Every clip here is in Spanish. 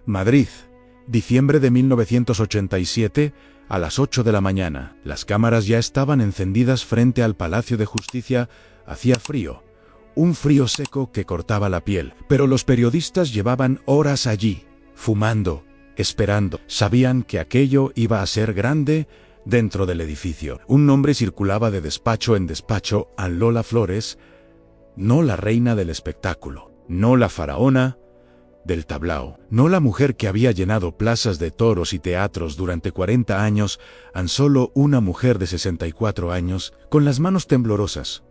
Madrid, diciembre de 1987, a las 8 de la mañana. Las cámaras ya estaban encendidas frente al Palacio de Justicia. Hacía frío, un frío seco que cortaba la piel, pero los periodistas llevaban horas allí, fumando, esperando. Sabían que aquello iba a ser grande dentro del edificio. Un nombre circulaba de despacho en despacho: Ann Lola Flores, no la reina del espectáculo, no la faraona del tablao, no la mujer que había llenado plazas de toros y teatros durante 40 años, tan solo una mujer de 64 años, con las manos temblorosas,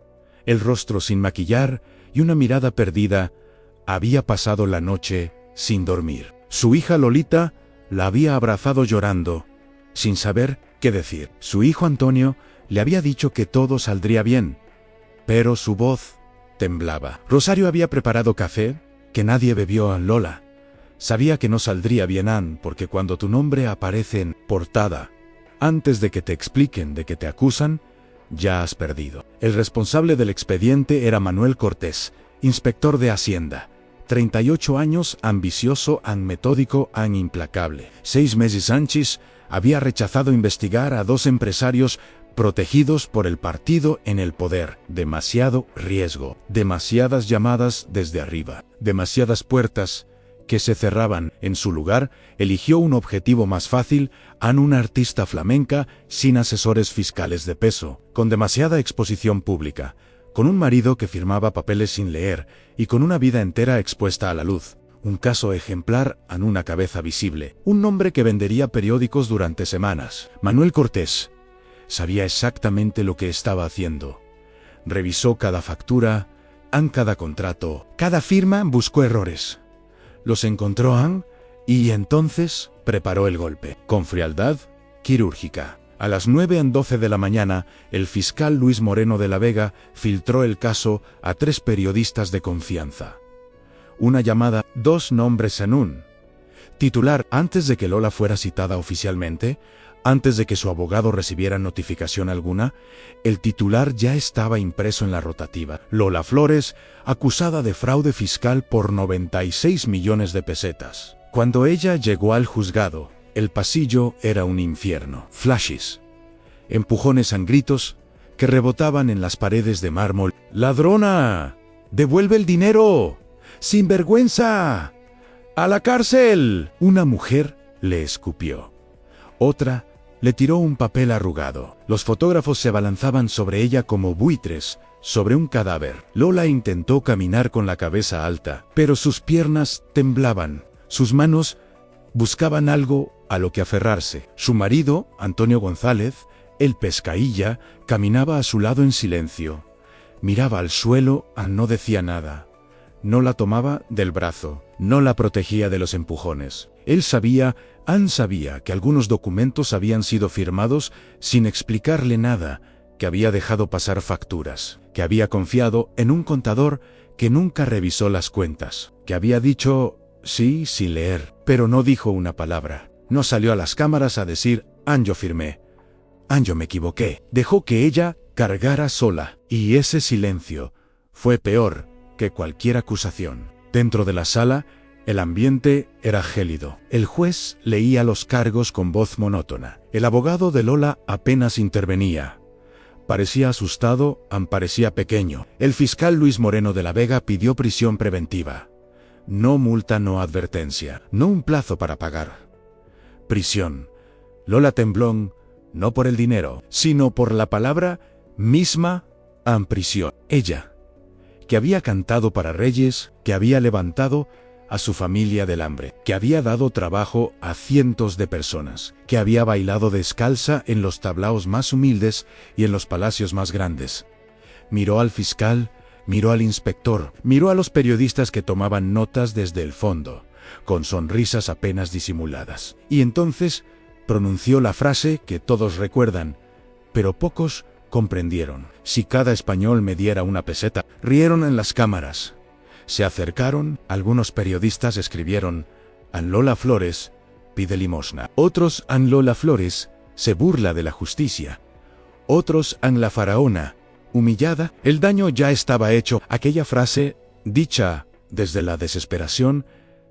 el rostro sin maquillar y una mirada perdida. Había pasado la noche sin dormir. Su hija Lolita la había abrazado llorando, sin saber qué decir. Su hijo Antonio le había dicho que todo saldría bien, pero su voz temblaba. Rosario había preparado café que nadie bebió. Ann Lola sabía que no saldría bien, Ann, porque cuando tu nombre aparece en portada, antes de que te expliquen de que te acusan, ya has perdido. El responsable del expediente era Manuel Cortés, inspector de Hacienda. 38 años, ambicioso, metódico, implacable. 6 meses antes había rechazado investigar a 2 empresarios protegidos por el partido en el poder. Demasiado riesgo, demasiadas llamadas desde arriba, demasiadas puertas que se cerraban. En su lugar, eligió un objetivo más fácil: una artista flamenca sin asesores fiscales de peso, con demasiada exposición pública, con un marido que firmaba papeles sin leer y con una vida entera expuesta a la luz. Un caso ejemplar, una cabeza visible, un nombre que vendería periódicos durante semanas. Manuel Cortés sabía exactamente lo que estaba haciendo. Revisó cada factura, cada contrato, cada firma. Buscó errores. Los encontró y entonces preparó el golpe, con frialdad quirúrgica. A las 9:12 de la mañana, el fiscal Luis Moreno de la Vega filtró el caso a 3 periodistas de confianza. Una llamada, 2 nombres en un titular. Antes de que Lola fuera citada oficialmente, antes de que su abogado recibiera notificación alguna, el titular ya estaba impreso en la rotativa: Lola Flores, acusada de fraude fiscal por 96 millones de pesetas. Cuando ella llegó al juzgado, el pasillo era un infierno. Flashes, empujones, gritos que rebotaban en las paredes de mármol. ¡Ladrona! ¡Devuelve el dinero! ¡Sinvergüenza! ¡A la cárcel! Una mujer le escupió. Otra le tiró un papel arrugado. Los fotógrafos se abalanzaban sobre ella como buitres sobre un cadáver. Lola intentó caminar con la cabeza alta, pero sus piernas temblaban. Sus manos buscaban algo a lo que aferrarse. Su marido, Antonio González, el pescailla, caminaba a su lado en silencio. Miraba al suelo, no decía nada. No la tomaba del brazo, no la protegía de los empujones. Él sabía, Ann sabía, que algunos documentos habían sido firmados sin explicarle nada, que había dejado pasar facturas, que había confiado en un contador que nunca revisó las cuentas, que había dicho sí sin leer, pero no dijo una palabra. No salió a las cámaras a decir: Ann, yo firmé. Ann, yo me equivoqué. Dejó que ella cargara sola, y ese silencio fue peor que cualquier acusación. Dentro de la sala, el ambiente era gélido. El juez leía los cargos con voz monótona. El abogado de Lola apenas intervenía. Parecía asustado, parecía pequeño. El fiscal Luis Moreno de la Vega pidió prisión preventiva. No multa, no advertencia, no un plazo para pagar. Prisión. Lola tembló, no por el dinero, sino por la palabra misma: prisión. Ella, que había cantado para reyes, que había levantado a su familia del hambre, que había dado trabajo a cientos de personas, que había bailado descalza en los tablaos más humildes y en los palacios más grandes. Miró al fiscal, miró al inspector, miró a los periodistas que tomaban notas desde el fondo, con sonrisas apenas disimuladas. Y entonces pronunció la frase que todos recuerdan, pero pocos comprendieron: si cada español me diera una peseta. Rieron en las cámaras. Se acercaron, algunos periodistas escribieron: Ann Lola Flores pide limosna. Otros: Ann Lola Flores se burla de la justicia. Otros: Ann la faraona, humillada. El daño ya estaba hecho. Aquella frase, dicha desde la desesperación,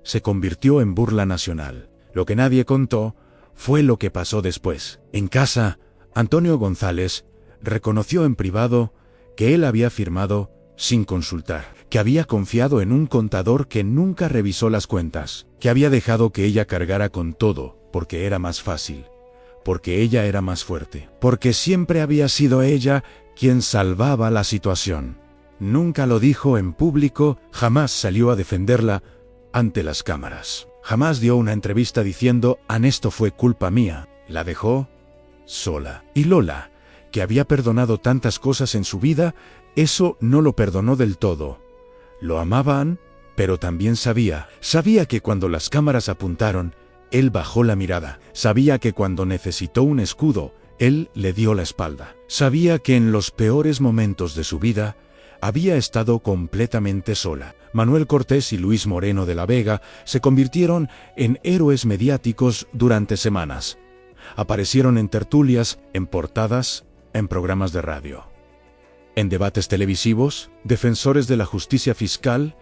se convirtió en burla nacional. Lo que nadie contó fue lo que pasó después. En casa, Antonio González reconoció en privado que él había firmado sin consultar, que había confiado en un contador que nunca revisó las cuentas, que había dejado que ella cargara con todo porque era más fácil, porque ella era más fuerte, porque siempre había sido ella quien salvaba la situación. Nunca lo dijo en público, jamás salió a defenderla ante las cámaras. Jamás dio una entrevista diciendo: esto fue culpa mía. La dejó sola. Y Lola, que había perdonado tantas cosas en su vida, eso no lo perdonó del todo. Lo amaban, pero también sabía que cuando las cámaras apuntaron, él bajó la mirada. Sabía que cuando necesitó un escudo, él le dio la espalda. Sabía que en los peores momentos de su vida, había estado completamente sola. Manuel Cortés y Luis Moreno de la Vega se convirtieron en héroes mediáticos durante semanas. Aparecieron en tertulias, en portadas, en programas de radio, en debates televisivos, defensores de la justicia fiscal,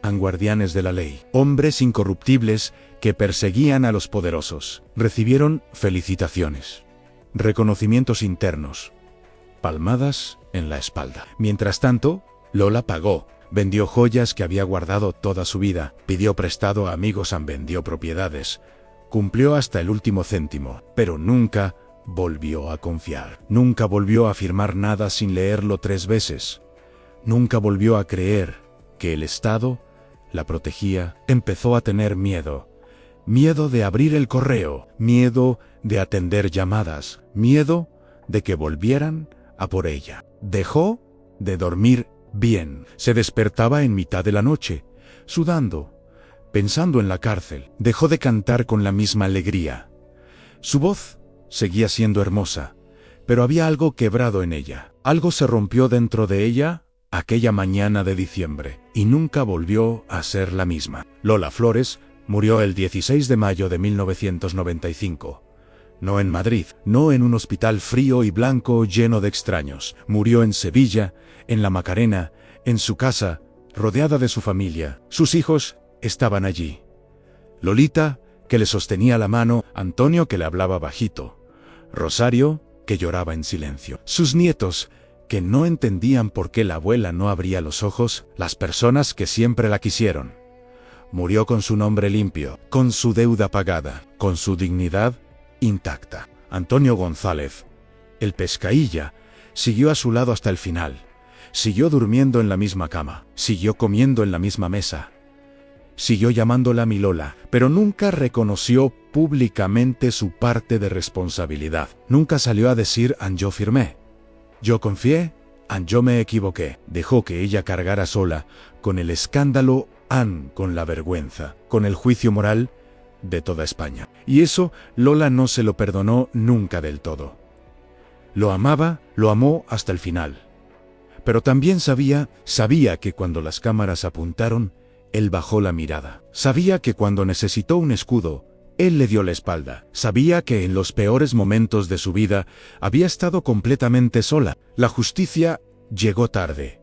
guardianes de la ley, hombres incorruptibles que perseguían a los poderosos. Recibieron felicitaciones, reconocimientos internos, palmadas en la espalda. Mientras tanto, Lola pagó, vendió joyas que había guardado toda su vida, pidió prestado a amigos, vendió propiedades, cumplió hasta el último céntimo, pero nunca volvió a confiar. Nunca volvió a firmar nada sin leerlo 3 veces. Nunca volvió a creer que el Estado la protegía. Empezó a tener miedo. Miedo de abrir el correo, miedo de atender llamadas, miedo de que volvieran a por ella. Dejó de dormir bien. Se despertaba en mitad de la noche, sudando, pensando en la cárcel. Dejó de cantar con la misma alegría. Su voz seguía siendo hermosa, pero había algo quebrado en ella. Algo se rompió dentro de ella aquella mañana de diciembre, y nunca volvió a ser la misma. Lola Flores murió el 16 de mayo de 1995. No en Madrid, no en un hospital frío y blanco lleno de extraños. Murió en Sevilla, en La Macarena, en su casa, rodeada de su familia. Sus hijos estaban allí. Lolita, que le sostenía la mano, Antonio, que le hablaba bajito, Rosario, que lloraba en silencio. Sus nietos, que no entendían por qué la abuela no abría los ojos, las personas que siempre la quisieron. Murió con su nombre limpio, con su deuda pagada, con su dignidad intacta. Antonio González, el pescailla, siguió a su lado hasta el final. Siguió durmiendo en la misma cama, siguió comiendo en la misma mesa. Siguió llamándola mi Lola, pero nunca reconoció públicamente su parte de responsabilidad. Nunca salió a decir: yo firmé, yo confié, yo me equivoqué. Dejó que ella cargara sola con el escándalo, con la vergüenza, con el juicio moral de toda España. Y eso Lola no se lo perdonó nunca del todo. Lo amaba, lo amó hasta el final. Pero también sabía que cuando las cámaras apuntaron, él bajó la mirada. Sabía que cuando necesitó un escudo, él le dio la espalda. Sabía que en los peores momentos de su vida había estado completamente sola. La justicia llegó tarde.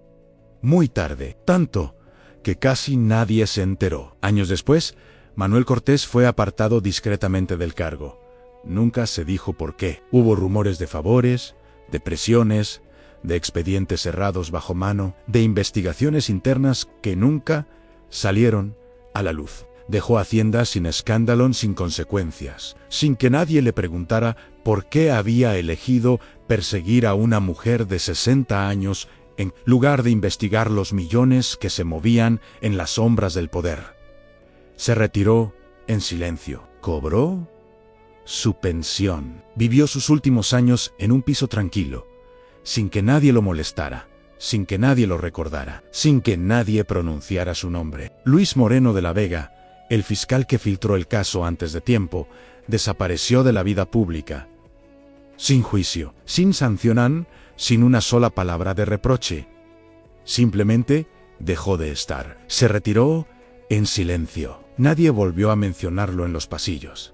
Muy tarde. Tanto que casi nadie se enteró. Años después, Manuel Cortés fue apartado discretamente del cargo. Nunca se dijo por qué. Hubo rumores de favores, de presiones, de expedientes cerrados bajo mano, de investigaciones internas que nunca salieron a la luz. Dejó Hacienda sin escándalo, sin consecuencias, sin que nadie le preguntara por qué había elegido perseguir a una mujer de 60 años en lugar de investigar los millones que se movían en las sombras del poder. Se retiró en silencio. Cobró su pensión. Vivió sus últimos años en un piso tranquilo, sin que nadie lo molestara, sin que nadie lo recordara, sin que nadie pronunciara su nombre. Luis Moreno de la Vega, el fiscal que filtró el caso antes de tiempo, desapareció de la vida pública, sin juicio, sin sanción, sin una sola palabra de reproche. Simplemente dejó de estar. Se retiró en silencio. Nadie volvió a mencionarlo en los pasillos.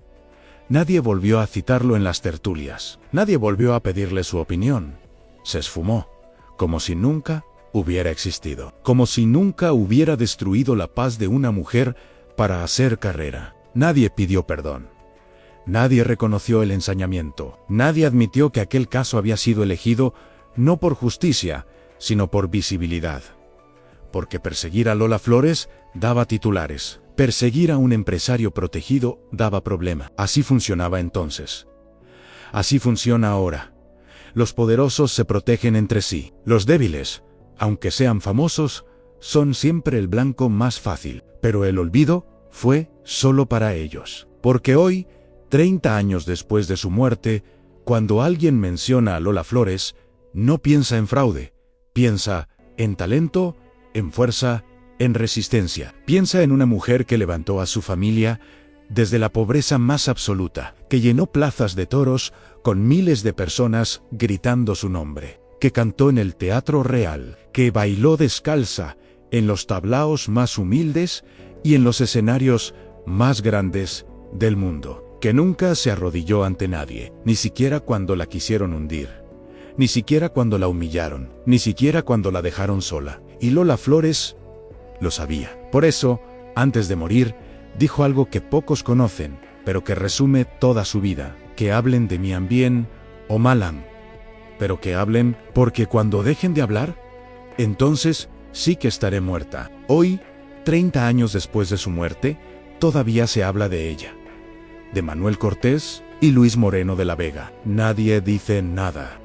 Nadie volvió a citarlo en las tertulias. Nadie volvió a pedirle su opinión. Se esfumó, como si nunca hubiera existido. Como si nunca hubiera destruido la paz de una mujer para hacer carrera. Nadie pidió perdón. Nadie reconoció el ensañamiento. Nadie admitió que aquel caso había sido elegido no por justicia, sino por visibilidad. Porque perseguir a Lola Flores daba titulares. Perseguir a un empresario protegido daba problema. Así funcionaba entonces. Así funciona ahora. Los poderosos se protegen entre sí. Los débiles, aunque sean famosos, son siempre el blanco más fácil. Pero el olvido fue solo para ellos. Porque hoy, 30 años después de su muerte, cuando alguien menciona a Lola Flores, no piensa en fraude, piensa en talento, en fuerza, en resistencia. Piensa en una mujer que levantó a su familia desde la pobreza más absoluta, que llenó plazas de toros con miles de personas gritando su nombre, que cantó en el Teatro Real, que bailó descalza en los tablaos más humildes y en los escenarios más grandes del mundo, que nunca se arrodilló ante nadie, ni siquiera cuando la quisieron hundir, ni siquiera cuando la humillaron, ni siquiera cuando la dejaron sola. Y Lola Flores lo sabía. Por eso, antes de morir, dijo algo que pocos conocen, pero que resume toda su vida: que hablen de mí bien o mal, pero que hablen, porque cuando dejen de hablar, entonces sí que estaré muerta. Hoy, 30 años después de su muerte, todavía se habla de ella, de Manuel Cortés y Luis Moreno de la Vega. Nadie dice nada.